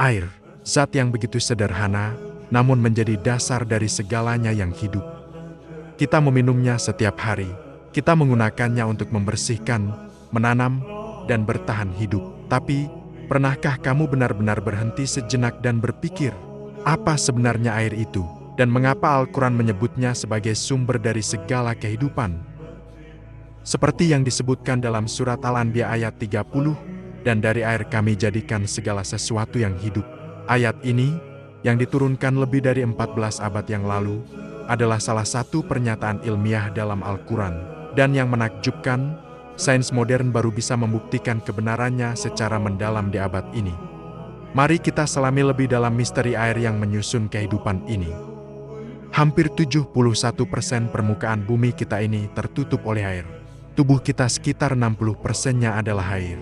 Air, zat yang begitu sederhana, namun menjadi dasar dari segalanya yang hidup. Kita meminumnya setiap hari. Kita menggunakannya untuk membersihkan, menanam, dan bertahan hidup. Tapi, pernahkah kamu benar-benar berhenti sejenak dan berpikir, apa sebenarnya air itu? Dan mengapa Al-Quran menyebutnya sebagai sumber dari segala kehidupan? Seperti yang disebutkan dalam surat Al-Anbiya ayat 30, dan dari air kami jadikan segala sesuatu yang hidup. Ayat ini, yang diturunkan lebih dari 14 abad yang lalu, adalah salah satu pernyataan ilmiah dalam Al-Quran. Dan yang menakjubkan, sains modern baru bisa membuktikan kebenarannya secara mendalam di abad ini. Mari kita selami lebih dalam misteri air yang menyusun kehidupan ini. Hampir 71% permukaan bumi kita ini tertutup oleh air. Tubuh kita sekitar 60%-nya adalah air.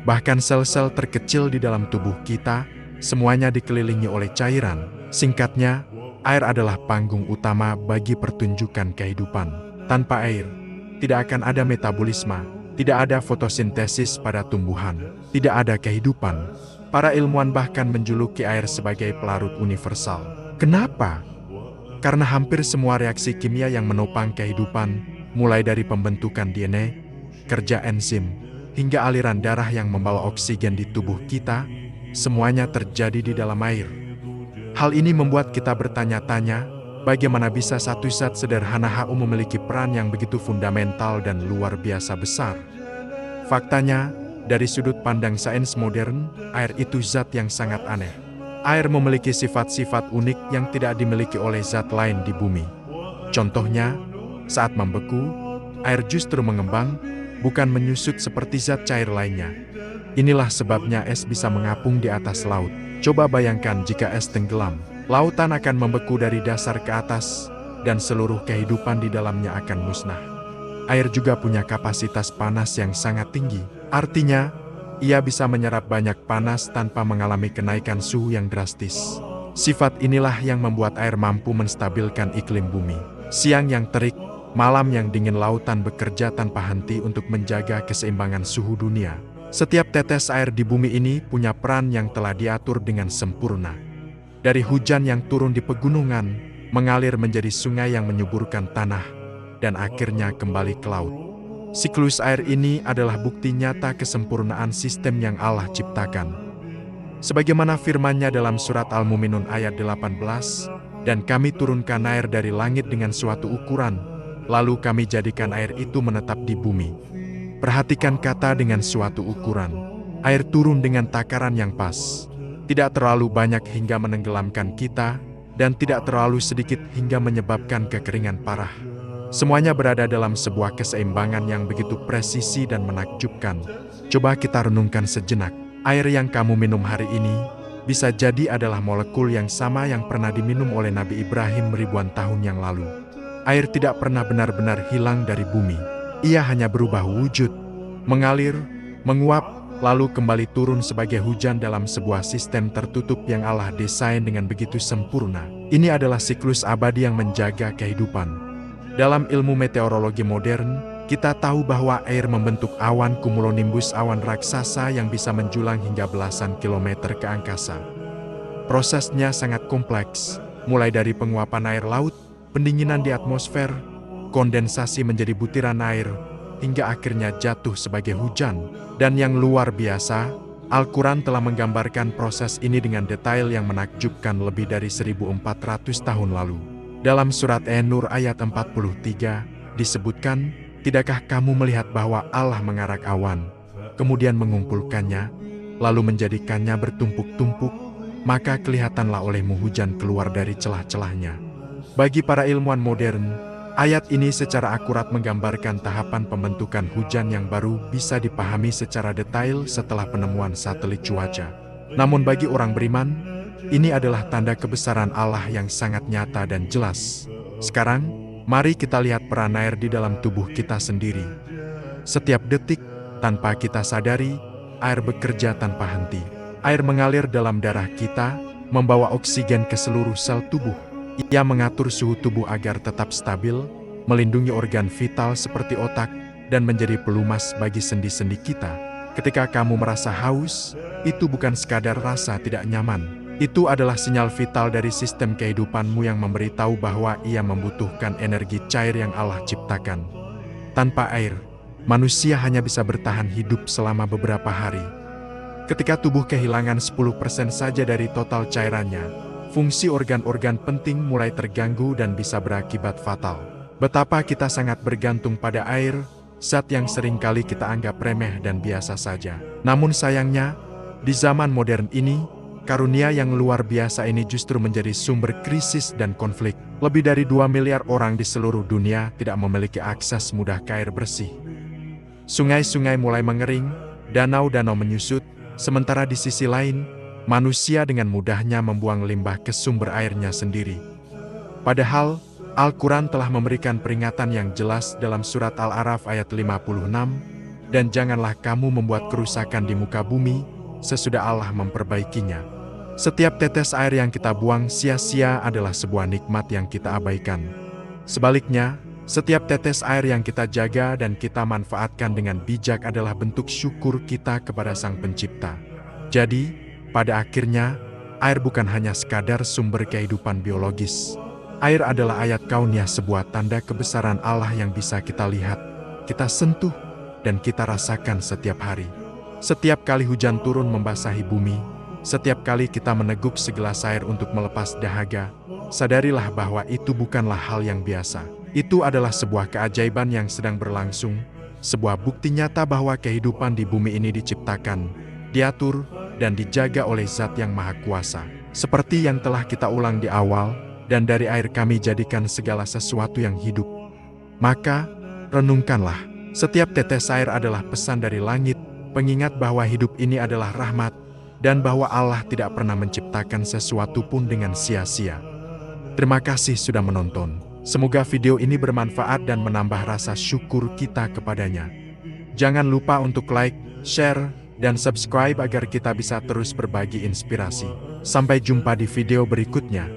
Bahkan sel-sel terkecil di dalam tubuh kita, semuanya dikelilingi oleh cairan. Singkatnya, air adalah panggung utama bagi pertunjukan kehidupan. Tanpa air, tidak akan ada metabolisme, tidak ada fotosintesis pada tumbuhan, tidak ada kehidupan. Para ilmuwan bahkan menjuluki air sebagai pelarut universal. Kenapa? Karena hampir semua reaksi kimia yang menopang kehidupan, mulai dari pembentukan DNA, kerja enzim, hingga aliran darah yang membawa oksigen di tubuh kita, semuanya terjadi di dalam air. Hal ini membuat kita bertanya-tanya, bagaimana bisa satu zat sederhana HU memiliki peran yang begitu fundamental dan luar biasa besar? Faktanya, dari sudut pandang sains modern, air itu zat yang sangat aneh. Air memiliki sifat-sifat unik yang tidak dimiliki oleh zat lain di bumi. Contohnya, saat membeku, air justru mengembang, bukan menyusut seperti zat cair lainnya. Inilah sebabnya es bisa mengapung di atas laut. Coba bayangkan jika es tenggelam, lautan akan membeku dari dasar ke atas, dan seluruh kehidupan di dalamnya akan musnah. Air juga punya kapasitas panas yang sangat tinggi. Artinya, ia bisa menyerap banyak panas tanpa mengalami kenaikan suhu yang drastis. Sifat inilah yang membuat air mampu menstabilkan iklim bumi. Siang yang terik, malam yang dingin, lautan bekerja tanpa henti untuk menjaga keseimbangan suhu dunia. Setiap tetes air di bumi ini punya peran yang telah diatur dengan sempurna. Dari hujan yang turun di pegunungan, mengalir menjadi sungai yang menyuburkan tanah, dan akhirnya kembali ke laut. Siklus air ini adalah bukti nyata kesempurnaan sistem yang Allah ciptakan. Sebagaimana firman-Nya dalam surat Al-Mu'minun ayat 18, dan kami turunkan air dari langit dengan suatu ukuran, lalu kami jadikan air itu menetap di bumi. Perhatikan kata dengan suatu ukuran. Air turun dengan takaran yang pas. Tidak terlalu banyak hingga menenggelamkan kita, dan tidak terlalu sedikit hingga menyebabkan kekeringan parah. Semuanya berada dalam sebuah keseimbangan yang begitu presisi dan menakjubkan. Coba kita renungkan sejenak. Air yang kamu minum hari ini, bisa jadi adalah molekul yang sama yang pernah diminum oleh Nabi Ibrahim ribuan tahun yang lalu. Air tidak pernah benar-benar hilang dari bumi. Ia hanya berubah wujud, mengalir, menguap, lalu kembali turun sebagai hujan dalam sebuah sistem tertutup yang Allah desain dengan begitu sempurna. Ini adalah siklus abadi yang menjaga kehidupan. Dalam ilmu meteorologi modern, kita tahu bahwa air membentuk awan cumulonimbus, awan raksasa yang bisa menjulang hingga belasan kilometer ke angkasa. Prosesnya sangat kompleks, mulai dari penguapan air laut, pendinginan di atmosfer, kondensasi menjadi butiran air, hingga akhirnya jatuh sebagai hujan. Dan yang luar biasa, Al-Quran telah menggambarkan proses ini dengan detail yang menakjubkan lebih dari 1400 tahun lalu. Dalam surat An-Nur ayat 43, disebutkan, tidakkah kamu melihat bahwa Allah mengarak awan, kemudian mengumpulkannya, lalu menjadikannya bertumpuk-tumpuk, maka kelihatanlah olehmu hujan keluar dari celah-celahnya. Bagi para ilmuwan modern, ayat ini secara akurat menggambarkan tahapan pembentukan hujan yang baru bisa dipahami secara detail setelah penemuan satelit cuaca. Namun bagi orang beriman, ini adalah tanda kebesaran Allah yang sangat nyata dan jelas. Sekarang, mari kita lihat peran air di dalam tubuh kita sendiri. Setiap detik, tanpa kita sadari, air bekerja tanpa henti. Air mengalir dalam darah kita, membawa oksigen ke seluruh sel tubuh. Ia mengatur suhu tubuh agar tetap stabil, melindungi organ vital seperti otak, dan menjadi pelumas bagi sendi-sendi kita. Ketika kamu merasa haus, itu bukan sekadar rasa tidak nyaman. Itu adalah sinyal vital dari sistem kehidupanmu yang memberitahu bahwa ia membutuhkan energi cair yang Allah ciptakan. Tanpa air, manusia hanya bisa bertahan hidup selama beberapa hari. Ketika tubuh kehilangan 10% saja dari total cairannya, fungsi organ-organ penting mulai terganggu dan bisa berakibat fatal. Betapa kita sangat bergantung pada air, zat yang seringkali kita anggap remeh dan biasa saja. Namun sayangnya, di zaman modern ini, karunia yang luar biasa ini justru menjadi sumber krisis dan konflik. Lebih dari 2 miliar orang di seluruh dunia tidak memiliki akses mudah ke air bersih. Sungai-sungai mulai mengering, danau-danau menyusut, sementara di sisi lain, manusia dengan mudahnya membuang limbah ke sumber airnya sendiri. Padahal, Al-Quran telah memberikan peringatan yang jelas dalam surat Al-A'raf ayat 56, dan janganlah kamu membuat kerusakan di muka bumi, sesudah Allah memperbaikinya. Setiap tetes air yang kita buang sia-sia adalah sebuah nikmat yang kita abaikan. Sebaliknya, setiap tetes air yang kita jaga dan kita manfaatkan dengan bijak adalah bentuk syukur kita kepada Sang Pencipta. Jadi, pada akhirnya, air bukan hanya sekadar sumber kehidupan biologis. Air adalah ayat kauniyah, sebuah tanda kebesaran Allah yang bisa kita lihat, kita sentuh, dan kita rasakan setiap hari. Setiap kali hujan turun membasahi bumi, setiap kali kita meneguk segelas air untuk melepas dahaga, sadarilah bahwa itu bukanlah hal yang biasa. Itu adalah sebuah keajaiban yang sedang berlangsung, sebuah bukti nyata bahwa kehidupan di bumi ini diciptakan, diatur, dan dijaga oleh Zat yang Maha Kuasa. Seperti yang telah kita ulang di awal, dan dari air kami jadikan segala sesuatu yang hidup. Maka, renungkanlah, setiap tetes air adalah pesan dari langit, pengingat bahwa hidup ini adalah rahmat, dan bahwa Allah tidak pernah menciptakan sesuatu pun dengan sia-sia. Terima kasih sudah menonton. Semoga video ini bermanfaat dan menambah rasa syukur kita kepadanya. Jangan lupa untuk like, share, dan subscribe agar kita bisa terus berbagi inspirasi. Sampai jumpa di video berikutnya.